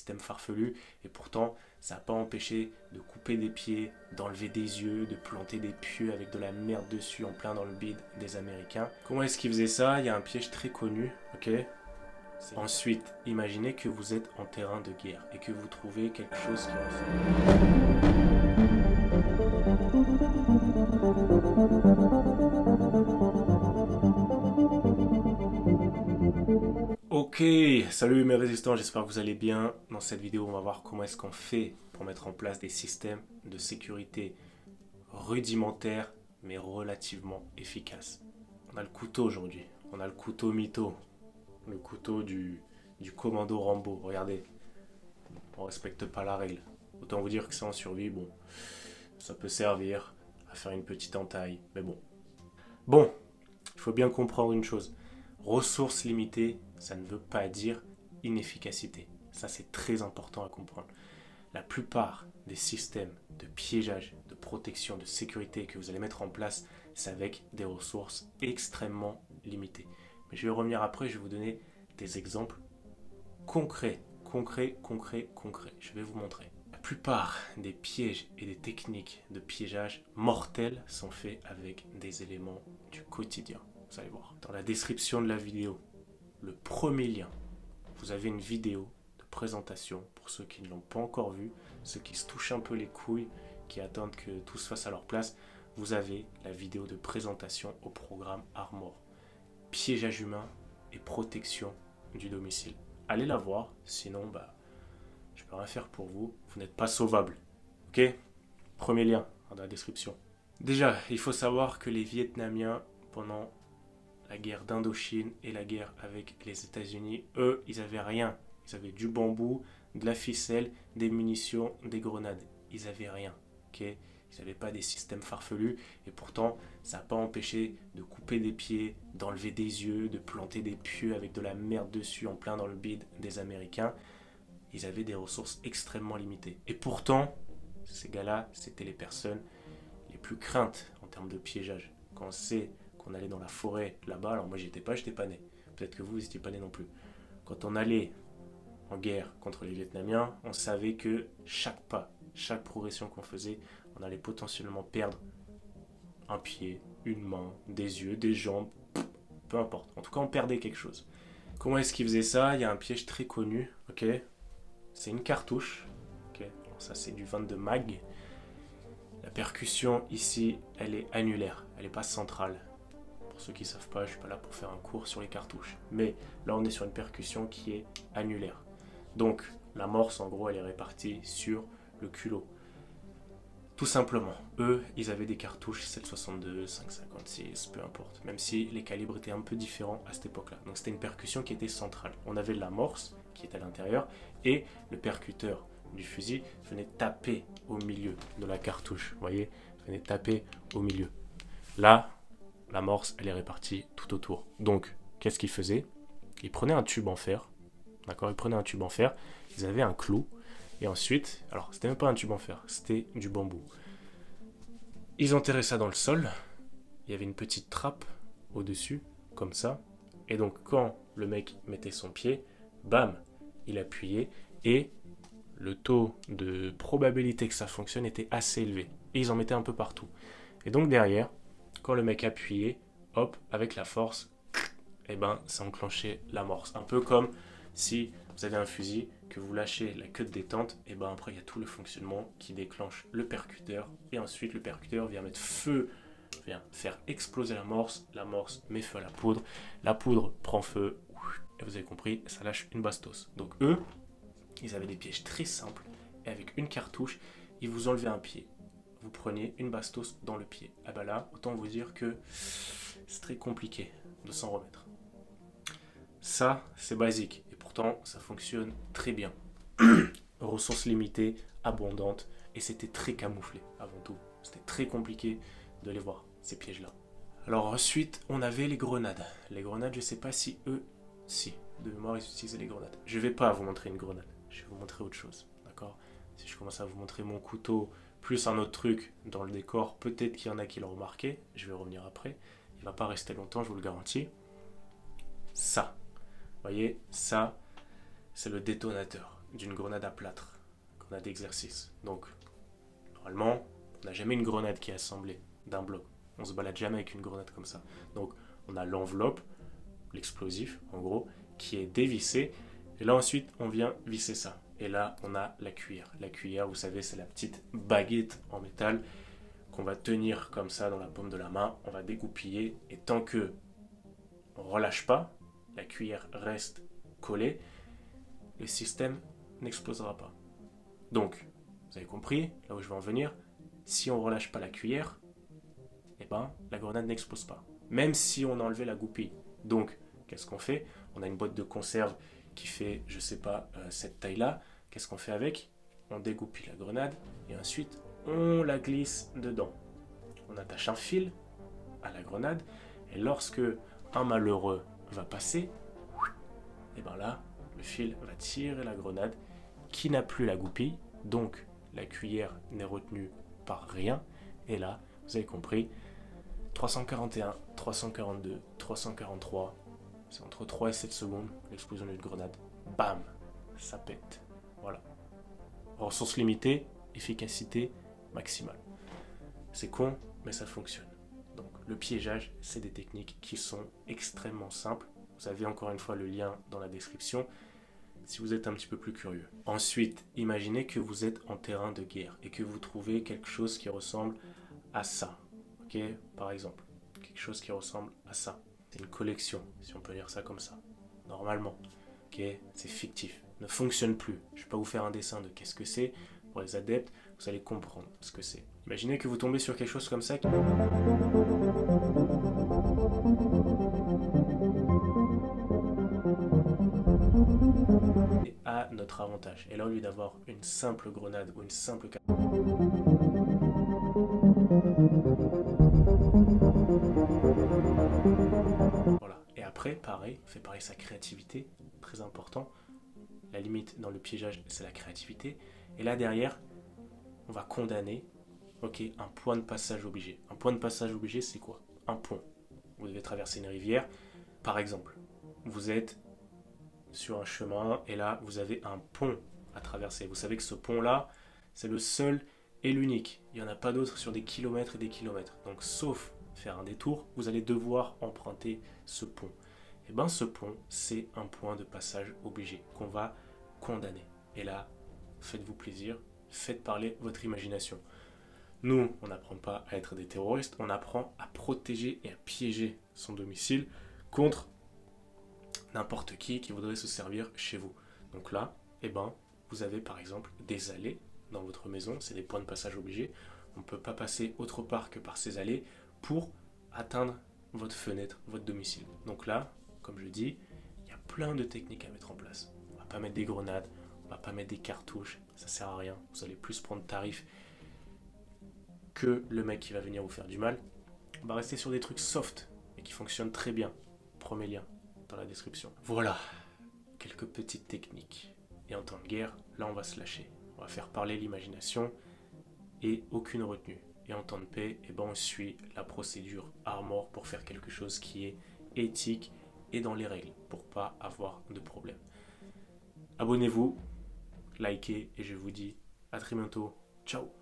systèmes farfelus. Et pourtant, ça n'a pas empêché de couper des pieds, d'enlever des yeux, de planter des pieux avec de la merde dessus en plein dans le bide des Américains. Comment est-ce qu'ils faisaient ça? Il y a un piège très connu, ok? Ensuite, imaginez que vous êtes en terrain de guerre et que vous trouvez quelque chose qui Ok, salut mes résistants, j'espère que vous allez bien. Dans cette vidéo, on va voir comment est-ce qu'on fait pour mettre en place des systèmes de sécurité rudimentaires mais relativement efficaces. On a le couteau aujourd'hui, on a le couteau mytho, le couteau du commando Rambo. Regardez, on respecte pas la règle. Autant vous dire que c'est en survie, bon, ça peut servir à faire une petite entaille, mais bon. Bon, il faut bien comprendre une chose. Ressources limitées, ça ne veut pas dire inefficacité. Ça, c'est très important à comprendre. La plupart des systèmes de piégeage, de protection, de sécurité que vous allez mettre en place, c'est avec des ressources extrêmement limitées. Mais je vais revenir après, je vais vous donner des exemples concrets. Je vais vous montrer. La plupart des pièges et des techniques de piégeage mortels sont faits avec des éléments du quotidien. Vous allez voir. Dans la description de la vidéo, le premier lien, vous avez une vidéo de présentation pour ceux qui ne l'ont pas encore vue, ceux qui se touchent un peu les couilles, qui attendent que tout se fasse à leur place. Vous avez la vidéo de présentation au programme Armor. Piégeage humain et protection du domicile. Allez la voir, sinon je peux rien faire pour vous. Vous n'êtes pas sauvable. Ok? Premier lien dans la description. Déjà, il faut savoir que les Vietnamiens, pendant la guerre d'Indochine et la guerre avec les États-Unis, eux, ils n'avaient rien. Ils avaient du bambou, de la ficelle, des munitions, des grenades. Ils n'avaient rien. Ok? Ils n'avaient pas des systèmes farfelus et pourtant, ça n'a pas empêché de couper des pieds, d'enlever des yeux, de planter des pieux avec de la merde dessus en plein dans le bide des Américains. Ils avaient des ressources extrêmement limitées. Et pourtant, ces gars-là, c'était les personnes les plus craintes en termes de piégeage. Quand on sait qu'on allait dans la forêt là-bas, alors moi j'étais pas né. Peut-être que vous n'étiez pas né non plus. Quand on allait en guerre contre les Vietnamiens, on savait que chaque pas, chaque progression qu'on faisait, on allait potentiellement perdre un pied, une main, des yeux, des jambes, peu importe. En tout cas, on perdait quelque chose. Comment est-ce qu'ils faisaient ça? Il y a un piège très connu, ok? C'est une cartouche, ok? Alors ça, c'est du 22 mag. La percussion ici, elle est annulaire, elle n'est pas centrale. Pour ceux qui ne savent pas, je ne suis pas là pour faire un cours sur les cartouches. Mais là, on est sur une percussion qui est annulaire. Donc, l'amorce, en gros, elle est répartie sur le culot. Tout simplement, eux, ils avaient des cartouches 7,62, 5,56, peu importe. Même si les calibres étaient un peu différents à cette époque-là. Donc c'était une percussion qui était centrale. On avait l'amorce qui est à l'intérieur et le percuteur du fusil venait taper au milieu de la cartouche. Vous voyez, venait taper au milieu. Là, l'amorce, elle est répartie tout autour. Donc, qu'est-ce qu'ils faisaient? Ils prenaient un tube en fer. D'accord? Ils prenaient un tube en fer. Ils avaient un clou. Et ensuite, alors c'était même pas un tube en fer, c'était du bambou. Ils enterraient ça dans le sol. Il y avait une petite trappe au-dessus, comme ça. Et donc quand le mec mettait son pied, bam, il appuyait. Et le taux de probabilité que ça fonctionne était assez élevé. Et ils en mettaient un peu partout. Et donc derrière, quand le mec appuyait, hop, avec la force, et ben ça enclenchait l'amorce. Un peu comme si vous avez un fusil, que vous lâchez la queue de détente, et ben après il y a tout le fonctionnement qui déclenche le percuteur, et ensuite le percuteur vient mettre feu, vient faire exploser l'amorce met feu à la poudre prend feu, et vous avez compris, ça lâche une bastos. Donc eux, ils avaient des pièges très simples, et avec une cartouche, ils vous enlevaient un pied. Vous preniez une bastos dans le pied. Ah ben là, autant vous dire que c'est très compliqué de s'en remettre. Ça, c'est basique. Et pourtant, ça fonctionne très bien. Ressources limitées, abondantes. Et c'était très camouflé avant tout. C'était très compliqué de les voir, ces pièges-là. Alors ensuite, on avait les grenades. Les grenades, je ne sais pas si eux... Si, de mémoire, ils utilisaient les grenades. Je ne vais pas vous montrer une grenade. Je vais vous montrer autre chose. D'accord? Si je commence à vous montrer mon couteau, plus un autre truc dans le décor, peut-être qu'il y en a qui l'ont remarqué. Je vais revenir après. Il ne va pas rester longtemps, je vous le garantis. Ça. Vous voyez, ça, c'est le détonateur. d'une grenade à plâtre, grenade d'exercice. Donc, normalement, on n'a jamais une grenade qui est assemblée d'un bloc. On se balade jamais avec une grenade comme ça. Donc, on a l'enveloppe, l'explosif, en gros, qui est dévissé. Et là, ensuite, on vient visser ça. Et là, on a la cuillère. La cuillère, vous savez, c'est la petite baguette en métal qu'on va tenir comme ça dans la paume de la main. On va dégoupiller. Et tant que on ne relâche pas, la cuillère reste collée, le système n'explosera pas. Donc, vous avez compris, là où je veux en venir, si on ne relâche pas la cuillère, eh ben, la grenade n'explose pas. Même si on a enlevé la goupille. Donc, qu'est-ce qu'on fait? On a une boîte de conserve qui fait, je sais pas, cette taille-là. Qu'est-ce qu'on fait avec? On dégoupille la grenade et ensuite, on la glisse dedans. On attache un fil à la grenade et lorsque un malheureux va passer, et bien là, le fil va tirer la grenade qui n'a plus la goupille, donc la cuillère n'est retenue par rien. Et là, vous avez compris, 341, 342, 343, c'est entre 3 et 7 secondes, l'explosion d'une grenade, bam, ça pète. Voilà. Ressources limitées, efficacité maximale. C'est con, mais ça fonctionne. Donc le piégeage, c'est des techniques qui sont extrêmement simples. Vous avez encore une fois le lien dans la description si vous êtes un petit peu plus curieux. Ensuite, imaginez que vous êtes en terrain de guerre et que vous trouvez quelque chose qui ressemble à ça. Ok, par exemple, quelque chose qui ressemble à ça. C'est une collection, si on peut dire ça comme ça. Normalement, ok, c'est fictif, ne fonctionne plus. Je ne vais pas vous faire un dessin de qu'est-ce que c'est. Pour les adeptes, vous allez comprendre ce que c'est. Imaginez que vous tombez sur quelque chose comme ça. Et à notre avantage. Et là, au lieu d'avoir une simple grenade ou une simple... Voilà. Et après, pareil, fait pareil sa créativité, très important. La limite dans le piégeage, c'est la créativité. Et là, derrière, on va condamner, ok, un point de passage obligé. Un point de passage obligé, c'est quoi? Un pont. Vous devez traverser une rivière. Par exemple, vous êtes sur un chemin et là, vous avez un pont à traverser. Vous savez que ce pont-là, c'est le seul et l'unique. Il n'y en a pas d'autre sur des kilomètres et des kilomètres. Donc, sauf faire un détour, vous allez devoir emprunter ce pont. Et bien, ce pont, c'est un point de passage obligé qu'on va condamner. Et là, faites-vous plaisir, faites parler votre imagination. Nous, on n'apprend pas à être des terroristes, on apprend à protéger et à piéger son domicile contre n'importe qui voudrait se servir chez vous. Donc là, eh ben, vous avez par exemple des allées dans votre maison, c'est des points de passage obligés. On ne peut pas passer autre part que par ces allées pour atteindre votre fenêtre, votre domicile. Donc là, comme je dis, il y a plein de techniques à mettre en place. On ne va pas mettre des grenades, on ne va pas mettre des cartouches, ça ne sert à rien. Vous allez plus prendre tarif que le mec qui va venir vous faire du mal. On va rester sur des trucs soft et qui fonctionnent très bien. Premier lien dans la description. Voilà, quelques petites techniques. Et en temps de guerre, là on va se lâcher. On va faire parler l'imagination et aucune retenue. Et en temps de paix, eh ben, on suit la procédure Armor pour faire quelque chose qui est éthique et dans les règles pour pas avoir de problème. Abonnez-vous, likez et je vous dis à très bientôt. Ciao.